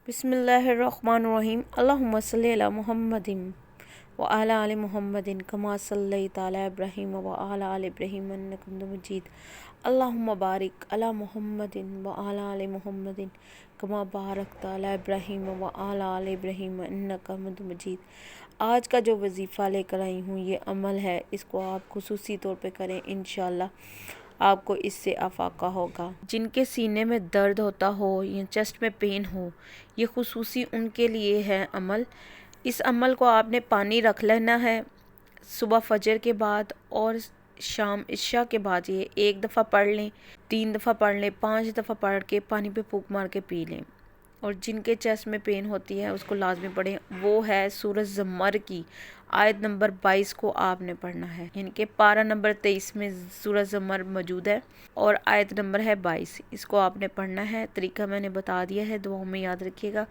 بسم اللہ الرحمن الرحیم اللہم صلی علی محمد وعلی آل محمد کما صلیت علی ابراہیم وعلی آل ابراہیم انک حمید مجید اللہم بارک علی محمد وعلی آل محمد کما بارکت علی ابراہیم وعلی آل ابراہیم انک حمید مجید۔ آج کا جو وظیفہ لے کر آئی ہوں یہ عمل ہے، اس کو آپ خصوصی طور پہ کریں، انشاءاللہ آپ کو اس سے افاقہ ہوگا۔ جن کے سینے میں درد ہوتا ہو یا چیسٹ میں پین ہو، یہ خصوصی ان کے لیے ہے عمل۔ اس عمل کو آپ نے پانی رکھ لینا ہے صبح فجر کے بعد اور شام عشاء کے بعد۔ یہ 1 دفعہ پڑھ لیں، 3 دفعہ پڑھ لیں، 5 دفعہ پڑھ کے پانی پہ پھونک مار کے پی لیں۔ اور جن کے چیسٹ میں پین ہوتی ہے اس کو لازمی پڑھیں۔ وہ ہے سورہ زمر کی آیت نمبر 22 کو آپ نے پڑھنا ہے، یعنی کہ پارہ نمبر 23 میں سورہ زمر موجود ہے اور آیت نمبر ہے 22۔ اس کو آپ نے پڑھنا ہے، طریقہ میں نے بتا دیا ہے، دعاؤں میں یاد رکھیے گا۔